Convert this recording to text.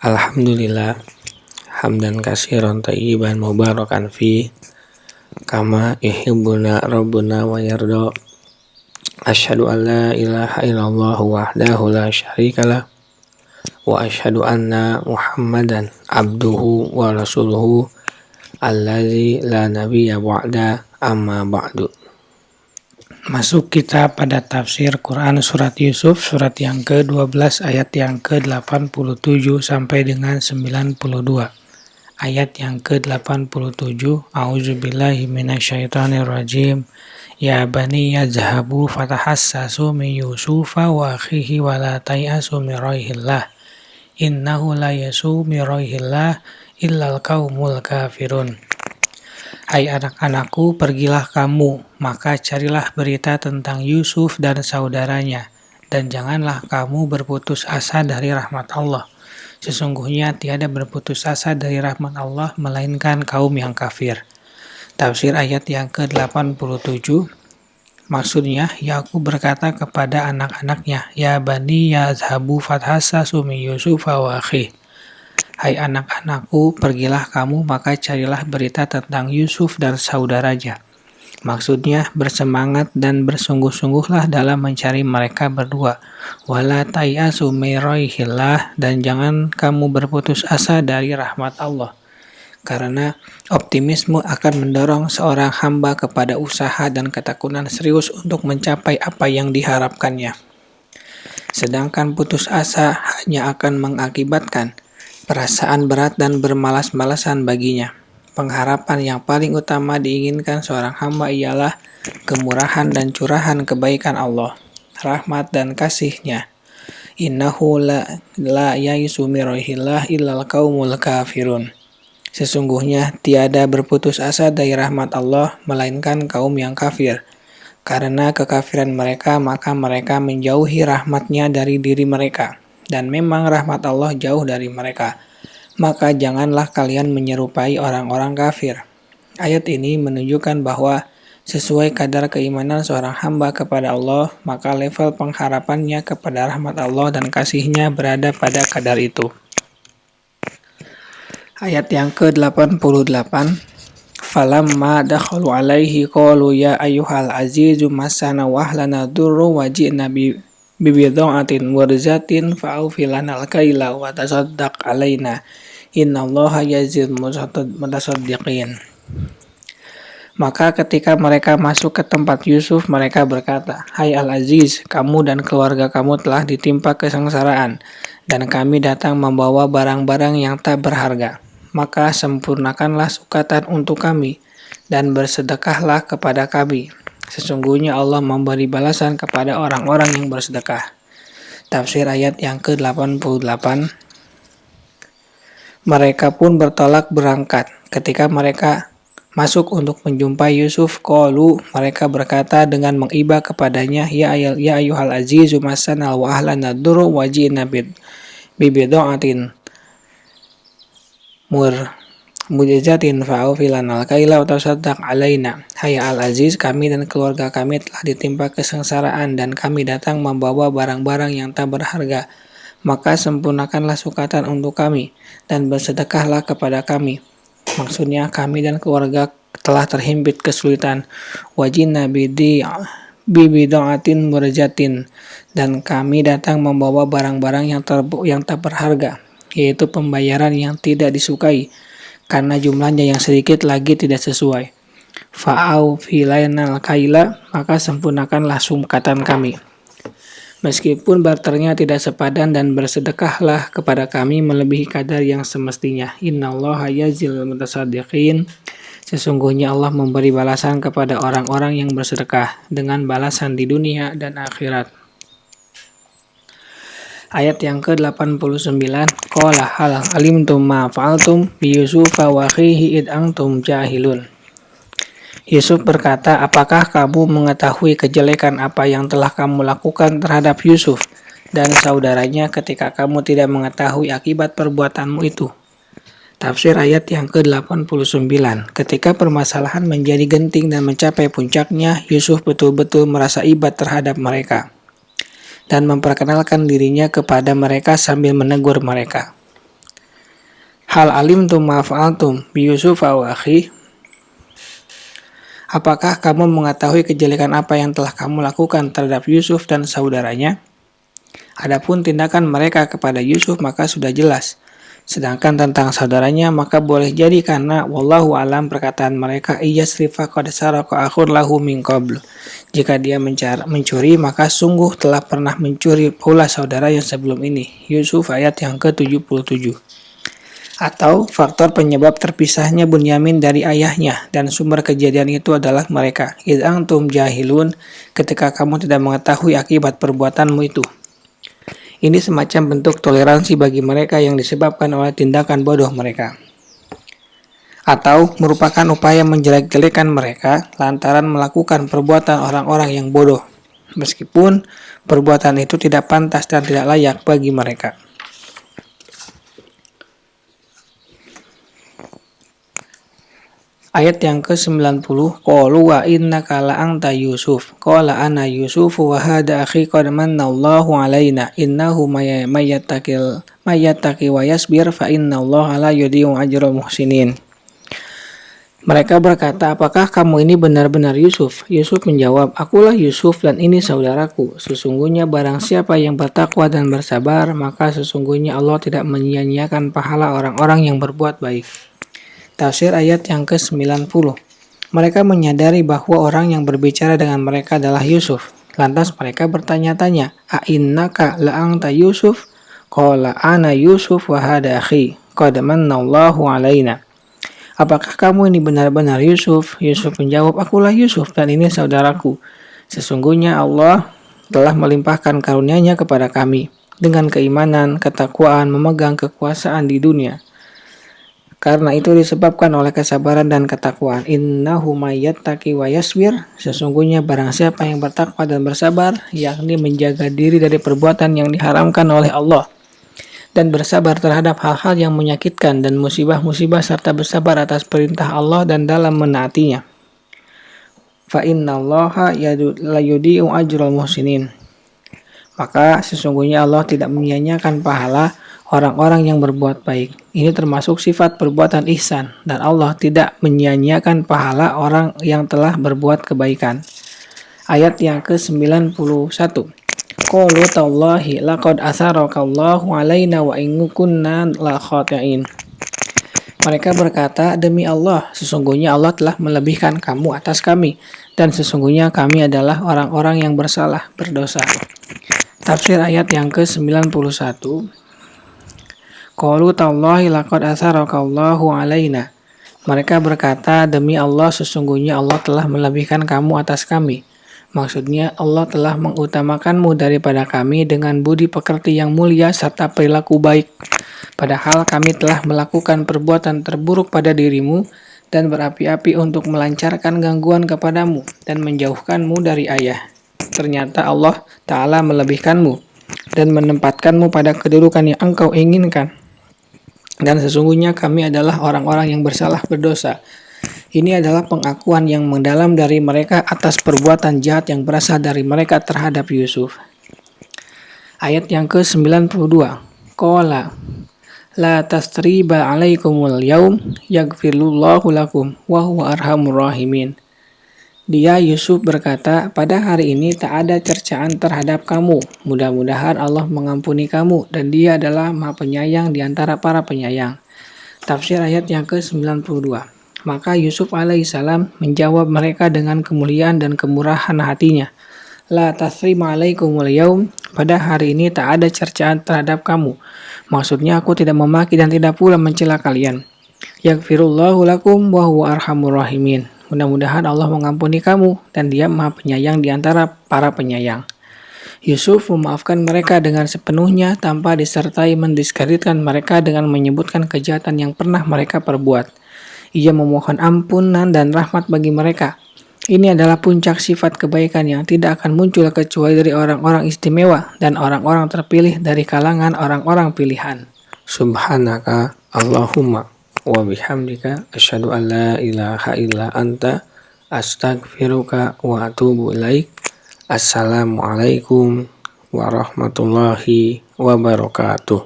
Alhamdulillah hamdan katsiran thayyiban mubarakan fi kama yuhibbuna rabbuna wa yarda. Asyhadu an la ilaha illallah wahdahu la syarikalah wa asyhadu anna Muhammadan abduhu wa rasuluhu allazi la nabiyya ba'da, amma ba'du. Masuk kita pada tafsir Quran surat Yusuf, surat yang ke-12 ayat yang ke-87 sampai dengan 92. Ayat yang ke-87, A'udzubillahi minasyaitonirrajim. Ya bani yazhabu fatahassasu min Yusufa wa akhihi wa la tayasu min roihillah. Innahu la yasu min roihillah illal qaumul kafirun. Hai anak-anakku, pergilah kamu, maka carilah berita tentang Yusuf dan saudaranya, dan janganlah kamu berputus asa dari rahmat Allah. Sesungguhnya tiada berputus asa dari rahmat Allah, melainkan kaum yang kafir. Tafsir ayat yang ke-87, maksudnya, Yakub berkata kepada anak-anaknya, Ya bani yazhabu fathassasu min Yusuf wa akhihi. Hai anak-anakku, pergilah kamu maka carilah berita tentang Yusuf dan saudaranya. Maksudnya, bersemangat dan bersungguh-sungguhlah dalam mencari mereka berdua. Wala tayasu min roihillah, dan jangan kamu berputus asa dari rahmat Allah. Karena optimisme akan mendorong seorang hamba kepada usaha dan ketekunan serius untuk mencapai apa yang diharapkannya. Sedangkan putus asa hanya akan mengakibatkan perasaan berat dan bermalas-malasan baginya. Pengharapan yang paling utama diinginkan seorang hamba ialah kemurahan dan curahan kebaikan Allah, rahmat dan kasih-Nya. Innahu la ya'isu min roihillah illal qaumul kafirun. Sesungguhnya tiada berputus asa dari rahmat Allah melainkan kaum yang kafir. Karena kekafiran mereka, maka mereka menjauhi rahmat-Nya dari diri mereka. Dan memang rahmat Allah jauh dari mereka, maka janganlah kalian menyerupai orang-orang kafir. Ayat ini menunjukkan bahwa sesuai kadar keimanan seorang hamba kepada Allah, maka level pengharapannya kepada rahmat Allah dan kasih-Nya berada pada kadar itu. Ayat yang ke-88, Falamma dakhalu alaihi qalu ya ayyuhal azizu massana wa ahlana durru wa ji'na bibidha'atin warzatin fa'awfilanal kaila wa tasaddaq alaina innallaha yazid mutasaddiqin. Maka ketika mereka masuk ke tempat Yusuf, mereka berkata, Hai Al-Aziz, kamu dan keluarga kamu telah ditimpa kesengsaraan, dan kami datang membawa barang-barang yang tak berharga. Maka sempurnakanlah sukatan untuk kami, dan bersedekahlah kepada kami. Sesungguhnya Allah memberi balasan kepada orang-orang yang bersedekah. Tafsir ayat yang ke-88. Mereka pun bertolak berangkat. Ketika mereka masuk untuk menjumpai Yusuf, qalu, mereka berkata dengan mengiba kepadanya, Ya ayyuhal azizu massana wa ahlana durru wa ji'na bibidha'atin mujazatin fa'awfilanal kaila wa tasaddaq alaina. Hai Al-Aziz, kami dan keluarga kami telah ditimpa kesengsaraan dan kami datang membawa barang-barang yang tak berharga. Maka sempurnakanlah sukatan untuk kami dan bersedekahlah kepada kami. Maksudnya, kami dan keluarga telah terhimpit kesulitan. Wajinna bibidha'atin murjatin, dan kami datang membawa barang-barang yang tak berharga, yaitu pembayaran yang tidak disukai, karena jumlahnya yang sedikit lagi tidak sesuai. Fa'awfilanal kaila, maka sempurnakanlah sukatan kami. Meskipun barternya tidak sepadan, dan bersedekahlah kepada kami melebihi kadar yang semestinya. Innallaha yazil mutasaddiqin. Sesungguhnya Allah memberi balasan kepada orang-orang yang bersedekah dengan balasan di dunia dan akhirat. Ayat yang ke-89, Qala hal alimtum ma fa'altum bi Yusufa wa akhihi id antum jahilun. Yusuf berkata, apakah kamu mengetahui kejelekan apa yang telah kamu lakukan terhadap Yusuf dan saudaranya ketika kamu tidak mengetahui akibat perbuatanmu itu? Tafsir ayat yang ke-89, ketika permasalahan menjadi genting dan mencapai puncaknya, Yusuf betul-betul merasa iba terhadap mereka dan memperkenalkan dirinya kepada mereka sambil menegur mereka. Hal alimtum ma fa'altum bi Yusuf wa akhi? Apakah kamu mengetahui kejelekan apa yang telah kamu lakukan terhadap Yusuf dan saudaranya? Adapun tindakan mereka kepada Yusuf maka sudah jelas. Sedangkan tentang saudaranya maka boleh jadi karena wallahu alam perkataan mereka iyasrifa qad saraka akhun lahu min qabl. Jika dia mencuri maka sungguh telah pernah mencuri pula saudara yang sebelum ini. Yusuf ayat yang ke-77. Atau faktor penyebab terpisahnya Bunyamin dari ayahnya dan sumber kejadian itu adalah mereka. Id antum jahilun, ketika kamu tidak mengetahui akibat perbuatanmu itu. Ini semacam bentuk toleransi bagi mereka yang disebabkan oleh tindakan bodoh mereka. Atau merupakan upaya menjelek-jelekan mereka lantaran melakukan perbuatan orang-orang yang bodoh. Meskipun perbuatan itu tidak pantas dan tidak layak bagi mereka. Ayat yang ke-90, qalu wa innaka la anta Yusuf qala ana Yusuf wa hada akhi qad manallahu alaina innahu mayattaqi wa yasbir fa innallaha la yudhi'u ajral muhsinin. Mereka berkata, apakah kamu ini benar-benar Yusuf? Yusuf menjawab, akulah Yusuf dan ini saudaraku. Sesungguhnya barang siapa yang bertakwa dan bersabar, maka sesungguhnya Allah tidak menyia-nyiakan pahala orang-orang yang berbuat baik. Tafsir ayat yang ke-90. Mereka menyadari bahwa orang yang berbicara dengan mereka adalah Yusuf. Lantas mereka bertanya-tanya, a'innaka la'angta Yusuf? Qala ana Yusuf wa hada akhi qad manallahu alaina. Apakah kamu ini benar-benar Yusuf? Yusuf menjawab, akulah Yusuf dan ini saudaraku. Sesungguhnya Allah telah melimpahkan karunia-Nya kepada kami dengan keimanan, ketakwaan, memegang kekuasaan di dunia. Karena itu disebabkan oleh kesabaran dan ketakwaan. Innahu mayyattaqi wa yasbir. Sesungguhnya barang siapa yang bertakwa dan bersabar, yakni menjaga diri dari perbuatan yang diharamkan oleh Allah dan bersabar terhadap hal-hal yang menyakitkan dan musibah-musibah serta bersabar atas perintah Allah dan dalam menaatinya. Fa innallaha la yudhi'u ajral muhsinin. Maka sesungguhnya Allah tidak menyia-nyiakan pahala orang-orang yang berbuat baik. Ini termasuk sifat perbuatan ihsan dan Allah tidak menyia-nyiakan pahala orang yang telah berbuat kebaikan. Ayat yang ke-91. Qalu tallahi laqad asarakallahu alaina wa in kunna la khatiin. Mereka berkata, demi Allah, sesungguhnya Allah telah melebihkan kamu atas kami dan sesungguhnya kami adalah orang-orang yang berdosa. Tafsir ayat yang ke-91. Qalu tallahi laqad asarakallahu alaina. Mereka berkata, demi Allah sesungguhnya Allah telah melebihkan kamu atas kami. Maksudnya Allah telah mengutamakanmu daripada kami dengan budi pekerti yang mulia serta perilaku baik. Padahal kami telah melakukan perbuatan terburuk pada dirimu dan berapi-api untuk melancarkan gangguan kepadamu dan menjauhkanmu dari ayah. Ternyata Allah Ta'ala melebihkanmu dan menempatkanmu pada kedudukan yang engkau inginkan. Dan sesungguhnya kami adalah orang-orang yang berdosa. Ini adalah pengakuan yang mendalam dari mereka atas perbuatan jahat yang berasal dari mereka terhadap Yusuf. Ayat yang ke-92. Qala la tastriba alaikumul yaum yaghfirullahu lakum wa huwa arhamur rahimin. Dia Yusuf berkata, pada hari ini tak ada cercaan terhadap kamu. Mudah-mudahan Allah mengampuni kamu dan Dia adalah Maha Penyayang di antara para penyayang. Tafsir ayat yang ke-92. Maka Yusuf alaihissalam menjawab mereka dengan kemuliaan dan kemurahan hatinya. La tasrima alaikumul yaum. Pada hari ini tak ada cercaan terhadap kamu. Maksudnya aku tidak memaki dan tidak pula mencela kalian. Yaghfirullahu lakum wa huwa arhamur rahimin. Mudah-mudahan Allah mengampuni kamu dan Dia Maha Penyayang di antara para penyayang. Yusuf memaafkan mereka dengan sepenuhnya tanpa disertai mendiskreditkan mereka dengan menyebutkan kejahatan yang pernah mereka perbuat. Ia memohon ampunan dan rahmat bagi mereka. Ini adalah puncak sifat kebaikan yang tidak akan muncul kecuali dari orang-orang istimewa dan orang-orang terpilih dari kalangan orang-orang pilihan. Subhanaka Allahumma wa bihamdika asyhadu an la ilaha illa anta astaghfiruka wa atubu ilaik. Assalamualaikum warahmatullahi wabarakatuh.